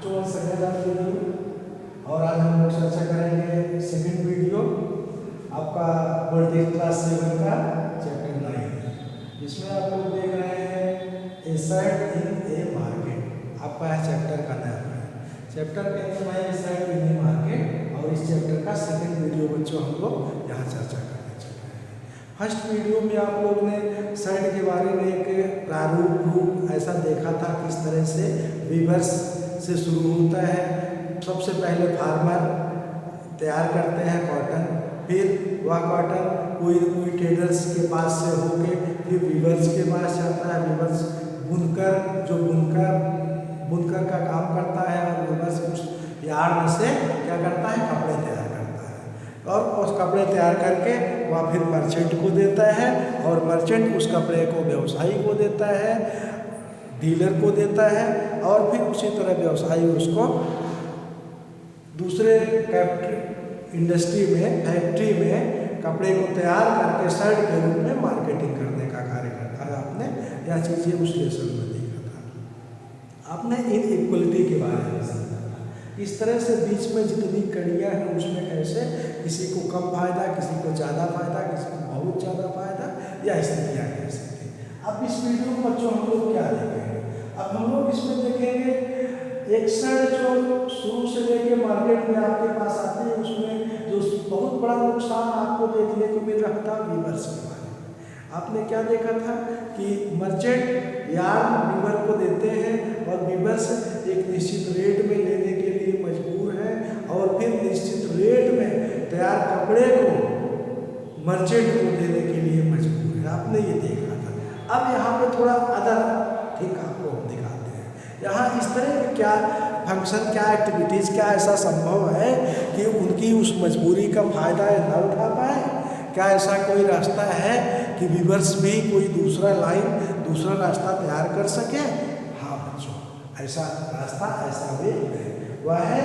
तो second video और आज हम लोग चर्चा करेंगे सेकेंड वीडियो आपका पॉलिटिक्स क्लास 7 का चैप्टर 9। इसमें आप लोग देख रहे हैं एसेट इन ए मार्केट। आपका है चैप्टर का नाम है, चैप्टर का नाम है एसेट इन ए मार्केट और इस चैप्टर का सेकेंड वीडियो बच्चों हम लोग यहाँ चर्चा करने चल रहे हैं। फर्स्ट वीडियो में आप लोग ने साइड के बारे में एक प्रारूप रूप ऐसा देखा था किस तरह से रिवर्स से शुरू होता है। सबसे पहले फार्मर तैयार करते हैं कॉटन, फिर वह कॉटन कोई ट्रेडर्स के पास से होके फिर वीवर्स के पास जाता है। वीवर्स बुनकर जो बुनकर का काम करता है और वीवर्स उस यार्न से क्या करता है, कपड़े तैयार करता है और उस कपड़े तैयार करके वह फिर मर्चेंट को देता है और मर्चेंट उस कपड़े को व्यवसायी को देता है, डीलर को देता है और फिर उसी तरह व्यवसायी उसको दूसरे इंडस्ट्री में फैक्ट्री में कपड़े को तैयार करके शर्ट के रूप में मार्केटिंग करने का कार्य करता है। आपने यह चीज़ें उस लेसन में देखा था। आपने इन इक्वलिटी के बारे में समझा था, इस तरह से बीच में जितनी कड़ियाँ हैं उसमें कैसे किसी को कम फायदा, किसी को ज़्यादा फायदा, किसी को बहुत ज़्यादा फायदा या स्थितियाँ कैसे थी। अब इस वीडियो में बच्चों हम लोग क्या देखेंगे, अब हम लोग इसमें देखेंगे एक शर्ट जो शुरू से लेके मार्केट में आपके पास आती है उसमें जो बहुत बड़ा नुकसान आपको देखने को मिल रहा था वीवर्स के बारे में। आपने क्या देखा था कि मर्चेंट यार्न वीवर को देते हैं और वीवर्स एक निश्चित रेट में लेने के लिए मजबूर है और फिर निश्चित रेट में तैयार कपड़े को मर्चेंट को देने के लिए मजबूर है। आपने ये देखा था। अब यहाँ पे थोड़ा अदर ठीक आपको हम दिखाते हैं। यहाँ इस तरह के क्या फंक्शन, क्या एक्टिविटीज़, क्या ऐसा संभव है कि उनकी उस मजबूरी का फ़ायदा न उठा पाए। क्या ऐसा कोई रास्ता है कि वीवर्स भी कोई दूसरा रास्ता तैयार कर सके? हाँ बच्चों, ऐसा रास्ता, ऐसा वे है, वह है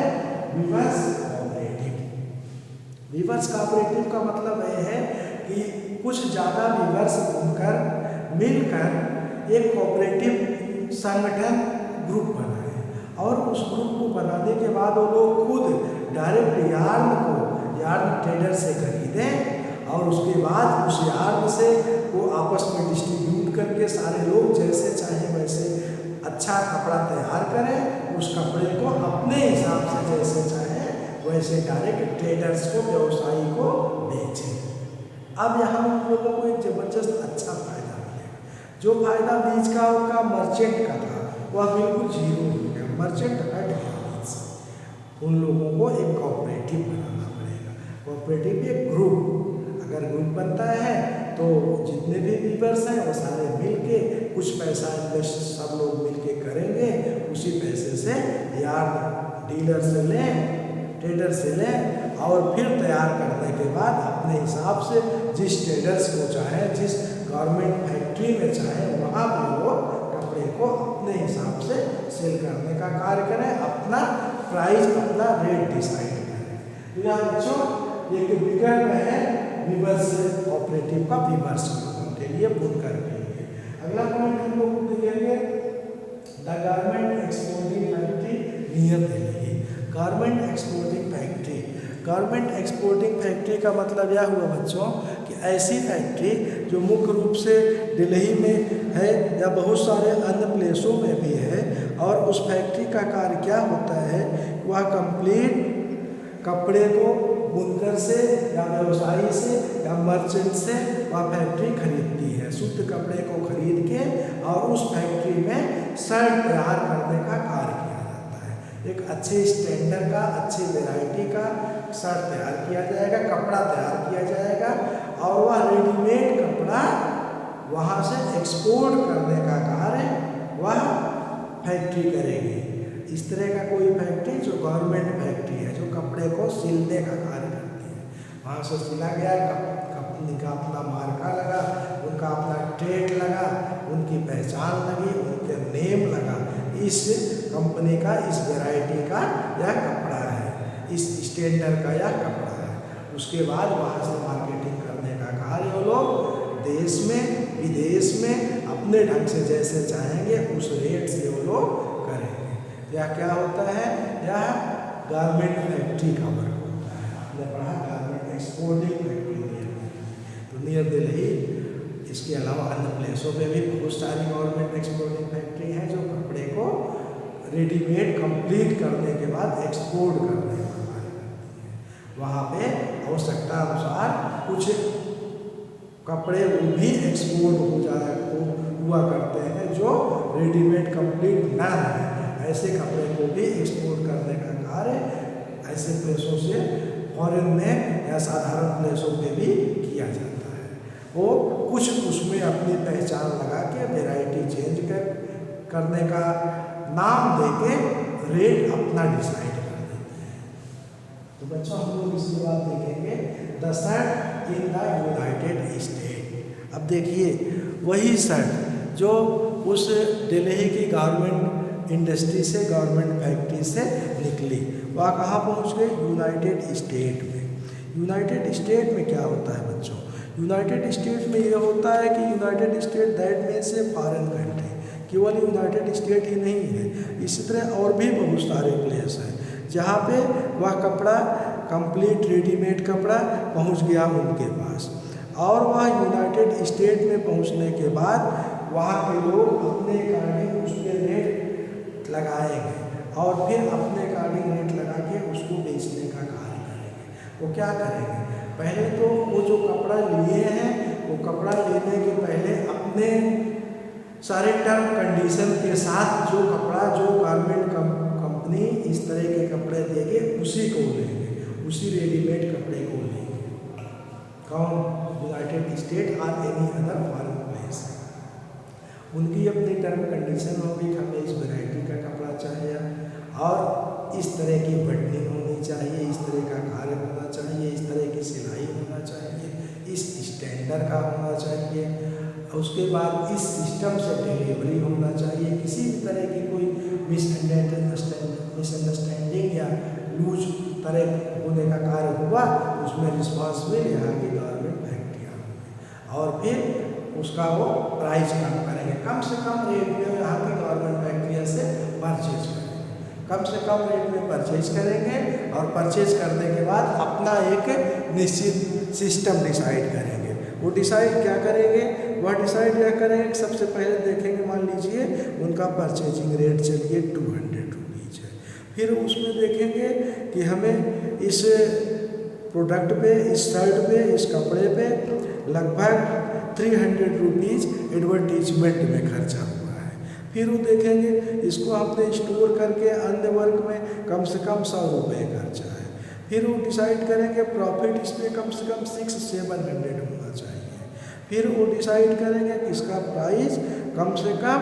वीवर्स कोऑपरेटिव। वीवर्स कोऑपरेटिव का मतलब यह है कि कुछ ज़्यादा वीवर्स मिलकर एक कोऑपरेटिव संगठन ग्रुप बनाए और उस ग्रुप को बनाने के बाद वो लोग खुद डायरेक्ट यार्न ट्रेडर से खरीदें और उसके बाद उस यार्न से वो आपस में डिस्ट्रीब्यूट करके सारे लोग जैसे चाहे वैसे अच्छा कपड़ा तैयार करें, उस कपड़े को अपने हिसाब से जैसे चाहे वैसे डायरेक्ट ट्रेडर्स को, व्यवसायी को बेचें। अब यहाँ उन लोगों को एक ज़बरदस्त अच्छा फायदा मिलेगा। जो फायदा बीच का उनका मर्चेंट का था वह बिल्कुल जीरो हो गया, मर्चेंट हट गया बीच से। उन लोगों को एक कोऑपरेटिव बनाना पड़ेगा। कोऑपरेटिव एक ग्रुप, अगर ग्रुप बनता है तो जितने भी वीवर्स हैं वो सारे मिलके कुछ पैसा इन्वेस्ट सब लोग मिलके करेंगे, उसी पैसे से यार्न डीलर से लें, ट्रेडर से लें और फिर तैयार करने के बाद अपने हिसाब से जिस ट्रेडर्स को चाहे, जिस गवर्नमेंट फैक्ट्री में चाहे वहाँ भी वो कपड़े को अपने हिसाब से सेल करने का कार्य करें, अपना प्राइस, अपना रेट डिसाइड करें। तो यहाँ बच्चों एक विकल्प है वीवर्स कोऑपरेटिव का, वीवर्स के लिए बुनकर के लिए। अगला पॉइंट हम लोग देखेंगे the garment exporting factory near Delhi. Garment exporting factory, garment exporting factory का मतलब यह हुआ बच्चों कि ऐसी फैक्ट्री जो मुख्य रूप से दिल्ली में है या बहुत सारे अन्य प्लेसों में भी है और उस फैक्ट्री का कार्य क्या होता है, वह कंप्लीट कपड़े को बुनकर से या व्यवसायी से या मर्चेंट से वह फैक्ट्री खरीदती है। शुद्ध कपड़े को खरीद के और उस फैक्ट्री में शर्ट तैयार करने का कार्य किया जाता है। एक अच्छे स्टैंडर्ड का, अच्छी वैरायटी का शर्ट तैयार किया जाएगा, कपड़ा तैयार किया जाएगा और वह रेडीमेड कपड़ा वहाँ से एक्सपोर्ट करने का कार्य वह फैक्ट्री करेगी। इस तरह का कोई फैक्ट्री जो गवर्नमेंट फैक्ट्री है, जो कपड़े को सिलने का कार्य करती है, वहाँ से सिला गया, कंपनी का अपना मार्का लगा, उनका अपना ट्रेड लगा, उनकी पहचान लगी, उनके नेम लगा, इस कंपनी का, इस वैरायटी का यह कपड़ा है, इस स्टैंडर्ड का यह कपड़ा है। उसके बाद वहाँ से मार्केटिंग करने का कार्य वो लोग देश में, विदेश में अपने ढंग से जैसे चाहेंगे उस रेट से वो लोग करेंगे। यह क्या होता है, यह गारमेंट फैक्ट्री का वर्क होता है। हमने पढ़ा garment exporting factory near Delhi. तो नियर दिल्ली, इसके अलावा अन्य प्लेसों पे भी बहुत सारी गवर्नमेंट एक्सपोर्टिंग फैक्ट्री हैं जो कपड़े को रेडीमेड कंप्लीट करने के बाद एक्सपोर्ट करने का कार्य करती हैं। वहाँ पे आवश्यकता अनुसार कुछ कपड़े वो भी एक्सपोर्ट हुआ करते हैं जो रेडीमेड कंप्लीट ना है। ऐसे कपड़े को भी एक्सपोर्ट करने का कार्य ऐसे प्लेसों से फॉरेन में या साधारण प्लेसों पे भी किया जाता है। वो कुछ उसमें अपनी पहचान लगा के वैरायटी चेंज करने का नाम देके रेट अपना डिसाइड कर देते हैं। तो बच्चों हम लोग इसके बाद देखेंगे the shirt in the United state. अब देखिए वही शर्ट जो उस दिल्ली की गवर्नमेंट इंडस्ट्री से, गवर्नमेंट फैक्ट्री से निकली, वह कहाँ पहुँच गई, यूनाइटेड स्टेट में। यूनाइटेड स्टेट में क्या होता है बच्चों, यूनाइटेड स्टेट में ये होता है कि United state that means a foreign country. केवल यूनाइटेड स्टेट ही नहीं है, इसी तरह और भी बहुत सारे प्लेस हैं जहाँ पे वह कपड़ा कंप्लीट रेडीमेड कपड़ा पहुँच गया उनके पास। और वह यूनाइटेड स्टेट में पहुँचने के बाद वहाँ के लोग अपने अकॉर्डिंग उस पर रेट लगाएंगे और फिर अपने अकॉर्डिंग रेट लगा के उसको बेचने का कार्य करेंगे। वो क्या करेंगे, पहले तो वो जो कपड़ा लिए हैं वो कपड़ा लेने के पहले अपने सारे टर्म कंडीशन के साथ जो कपड़ा जो गारमेंट कंपनी इस तरह के कपड़े देंगे उसी को लेंगे, उसी रेडीमेड कपड़े को लेंगे। कौन, यूनाइटेड स्टेट और एनी अदर फॉरेन प्लेस। उनकी अपनी टर्म कंडीशन होगी कि हमें इस वैरायटी का कपड़ा चाहिए और इस तरह की बटनी होनी चाहिए, इस तरह का कार्य होना चाहिए, इस तरह की सिलाई होना चाहिए, इस स्टैंडर्ड का होना चाहिए। उसके बाद इस सिस्टम से डिलीवरी होना चाहिए। किसी भी तरह की कोई मिसअंडरस्टैंडिंग या लूज तरह होने का कार्य हुआ उसमें रिस्पॉन्सिबल यहाँ की गवर्नमेंट फैक्ट्रियाँ होंगी और फिर उसका वो प्राइस कम करेंगे, कम से कम रेट में यहाँ की गवर्नमेंट फैक्ट्रियाँ से परचेज करेंगे, कम से कम रेट में परचेज करेंगे और परचेज करने के बाद अपना एक निश्चित सिस्टम डिसाइड करेंगे। वो डिसाइड क्या करेंगे, वह डिसाइड क्या करेंगे, सबसे पहले देखेंगे, मान लीजिए उनका परचेजिंग रेट चलिए 200 रुपीज़ है। फिर उसमें देखेंगे कि हमें इस प्रोडक्ट पे, इस शर्ट पे, इस कपड़े पे लगभग 300 रुपीज़ एडवर्टीजमेंट में खर्चा हुआ है। फिर वो देखेंगे इसको हमने स्टोर करके अन्य वर्क में कम से कम 100 रुपये खर्चा है। फिर वो डिसाइड करेंगे प्रॉफिट इसमें कम से कम 600-700 होना चाहिए। फिर वो डिसाइड करेंगे कि इसका प्राइस कम से कम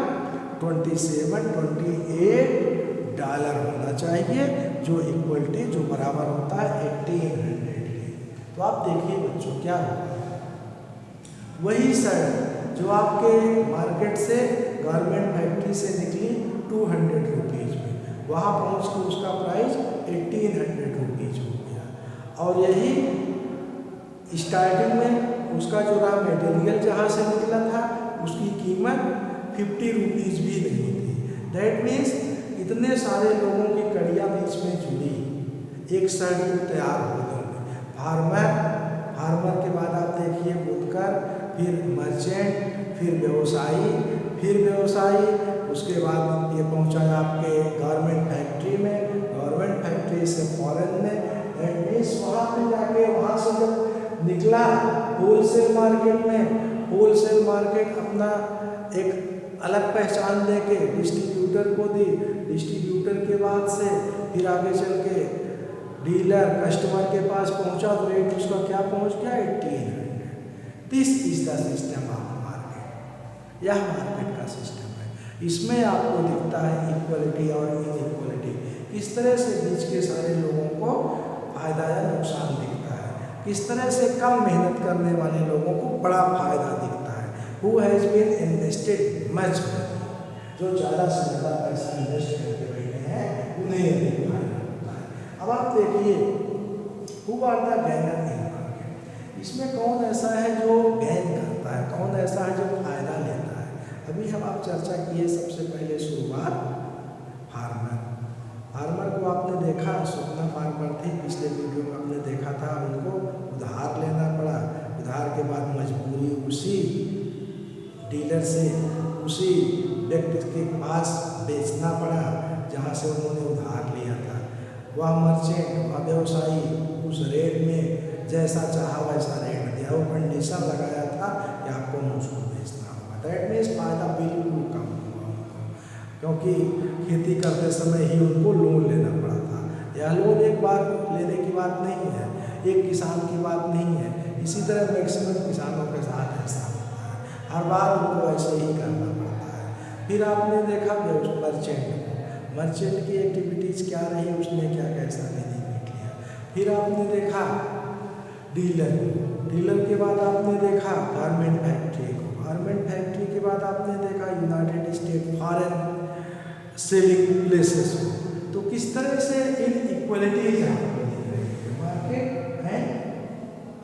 $27-28 होना चाहिए, जो इक्वलिटी जो बराबर होता है 1800 के। तो आप देखिए बच्चों क्या होगा, वही शर्ट जो आपके मार्केट से गवर्नमेंट फैक्ट्री से निकली 200 रुपीज़ में, वहाँ पहुँच के उसका प्राइस 1800 रुपीज़ हो गया। और यही स्टार्टिंग में उसका जो रहा मटेरियल जहाँ से निकला था उसकी कीमत 50 रुपीज़ भी नहीं थी। दैट मीन्स इतने सारे लोगों की कड़ियाँ बीच में जुड़ी एक शर्ट को तैयार होने में। फार्मर के बाद आप देखिए बुनकर, फिर मर्चेंट, फिर व्यवसायी, उसके बाद ये पहुंचा आपके गवर्नमेंट फैक्ट्री में, गवर्नमेंट फैक्ट्री से फॉरेन में। दैट मीन्स वहाँ पे जाके वहाँ से जब निकला होलसेल मार्केट में, होलसेल मार्केट अपना एक अलग पहचान देके डिस्ट्रीब्यूटर को दी, डिस्ट्रीब्यूटर के बाद से फिर आगे चल के डीलर कस्टमर के पास पहुंचा तो रेट उसका क्या पहुंच गया 1800। This is the system of market. यह मार्केट का सिस्टम है। इसमें आपको दिखता है इक्वलिटी और इनइक्वलिटी, किस तरह से बीच के सारे लोगों को फायदा या नुकसान दिखता है, किस तरह से कम मेहनत करने वाले लोगों को बड़ा फायदा दिखता है। Who has been invested much, जो ज़्यादा से ज़्यादा पैसा इन्वेस्ट करके बैठे हैं उन्हें अधिक फायदा होता है। अब आप देखिए who are the gainer in market, इसमें कौन ऐसा है जो गेन करता है, कौन ऐसा है जो फायदा लेता है। अभी हम आप चर्चा किए सबसे पहले शुरुआत फार्मर, देखा सुकना फार्मर थी, पिछले वीडियो में आपने देखा था, उनको उधार लेना पड़ा। उधार के बाद मजबूरी उसी डीलर से, उसी व्यक्ति के पास बेचना पड़ा जहाँ से उन्होंने उधार लिया था। वह मर्चेंट, वह व्यवसायी उस रेट में जैसा चाहा वैसा रेट दिया, वो कंडीशन लगाया था कि आपको मुझको बेचना होगा। दैट मीन्स फायदा बिल्कुल कम हुआ उनको, क्योंकि खेती करते समय ही उनको लोन लेना पड़ा था। यह लोन एक बार लेने की बात नहीं है, एक किसान की बात नहीं है। इसी तरह मैक्सिमम किसानों के साथ ऐसा होता है, हर बार उनको ऐसे ही करना पड़ता है। फिर आपने देखा मर्चेंट की एक्टिविटीज़ क्या रही, उसने क्या कैसा बेनिफिट लिया। फिर आपने देखा डीलर के बाद आपने देखा गारमेंट फैक्ट्री को, गारमेंट फैक्ट्री के बाद आपने देखा United state foreign selling places को। तो किस तरह से इन इक्वलिटीज आपको दिख रही है, market and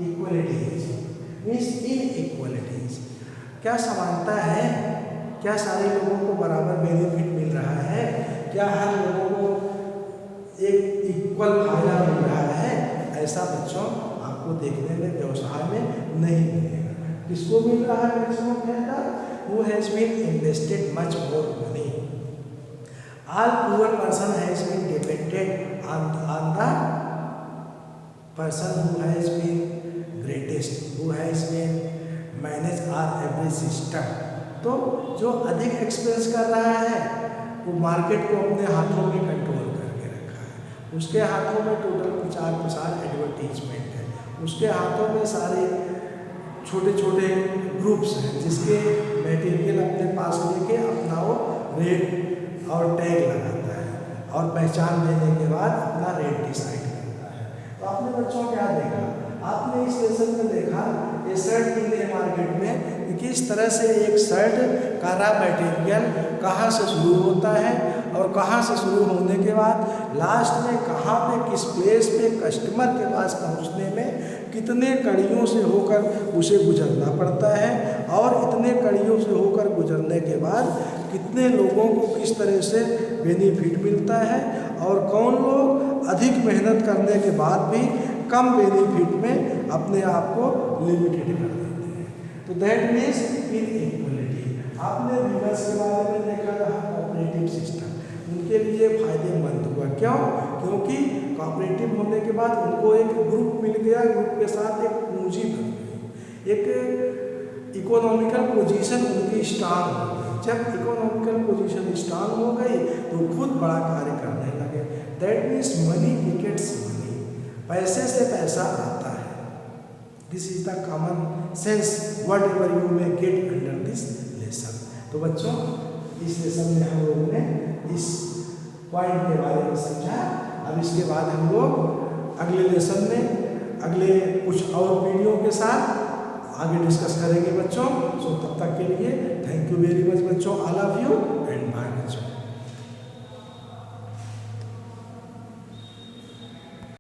equalities means in equalities. क्या समानता है, क्या सारे लोगों को बराबर बेनिफिट मिल रहा है, क्या हर लोगों को एक इक्वल फायदा मिल रहा है? ऐसा बच्चों आपको देखने में व्यवसाय में नहीं मिलेगा। किसको मिल रहा है मैक्सिमम फायदा? Who has been invested much more money. All poor person has been depended on the person who has been greatest, who has been manage are every system. तो जो अधिक एक्सपेंस कर रहा है वो मार्केट को अपने हाथों में कंट्रोल करके रखा है। उसके हाथों में टोटल प्रचार एडवर्टीजमेंट है, उसके हाथों में सारे छोटे छोटे ग्रुप्स हैं जिसके मटेरियल अपने पास लेके अपना वो रेट और टैग लगाता है और पहचान देने के बाद अपना रेट डिसाइड करता है। तो आपने बच्चों क्या देखा, आपने इस लेसन में देखा ये शर्ट मिल रही मार्केट में, किस तरह से एक शर्ट का रॉ मटेरियल कहाँ से शुरू होता है और कहाँ से शुरू होने के बाद लास्ट में कहाँ पे किस प्लेस पे कस्टमर के पास पहुँचने में कितने कड़ियों से होकर उसे गुजरना पड़ता है और इतने कड़ियों से होकर गुजरने के बाद कितने लोगों को किस तरह से बेनिफिट मिलता है और कौन लोग अधिक मेहनत करने के बाद भी कम बेनिफिट में अपने आप को लिमिटेड कर देते हैं। तो दैट मीन्स इन इक्वलिटी। आपने वीवर्स के बारे में देखा रहा, कोऑपरेटिव सिस्टम उनके लिए फायदेमंद हुआ। क्यों? क्योंकि कोऑपरेटिव होने के बाद उनको एक ग्रुप मिल गया, ग्रुप के साथ एक पूंजी बन गई, एक इकोनॉमिकल पोजीशन उनकी स्ट्रांग हो गई। जब इकोनॉमिकल पोजीशन स्ट्रांग हो गई तो खुद बड़ा कार्य करने लगे। That means money begets money, पैसे से पैसा आता है। This is the common sense what ever you may get under this lesson. तो बच्चों इस लेसन में हम लोगों ने इस पॉइंट के बारे में समझा। अब इसके बाद हम लोग अगले लेसन में अगले कुछ और वीडियो के साथ आगे डिस्कस करेंगे बच्चों। सो तब तक के लिए थैंक यू वेरी मच बच्चों, ऑल ऑफ यू।